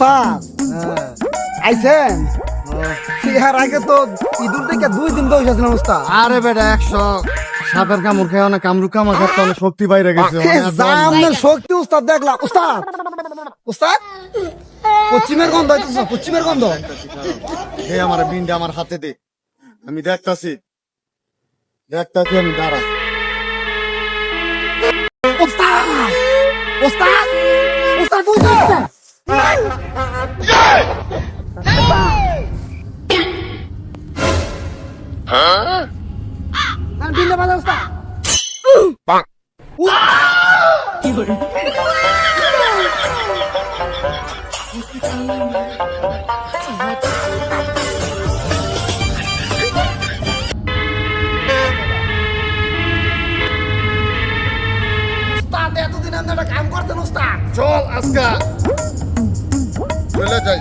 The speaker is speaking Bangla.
ওস্তাদ আইছেন ইয়ার আগে তো ইঁদুর থেকে 2 দিন বসে আছিলাম ওস্তাদ। আরে বেটা 100 সাপের কামড় খেয়ে অনেক কামড়ু কামড় খেতে অনেক শক্তি বাইরে গেছে জামনের শক্তি ওস্তাদ দেখলাম। ওস্তাদ ওস্তাদ পশ্চিমের গন্ধ হইতেছে, পশ্চিমের গন্ধ। হে আমার বিনটা আমার হাতে দে, আমি দেখতাছি আমি দাঁড়া। ওস্তাদ ওস্তাদ ওস্তাদ ওস্তাদ বিন্দা বাজা ওস্তাদ। ওস্তাদ এতদিন আপনি একটা কাম করতেন ওস্তাদ। চল আজকা চলে যাই।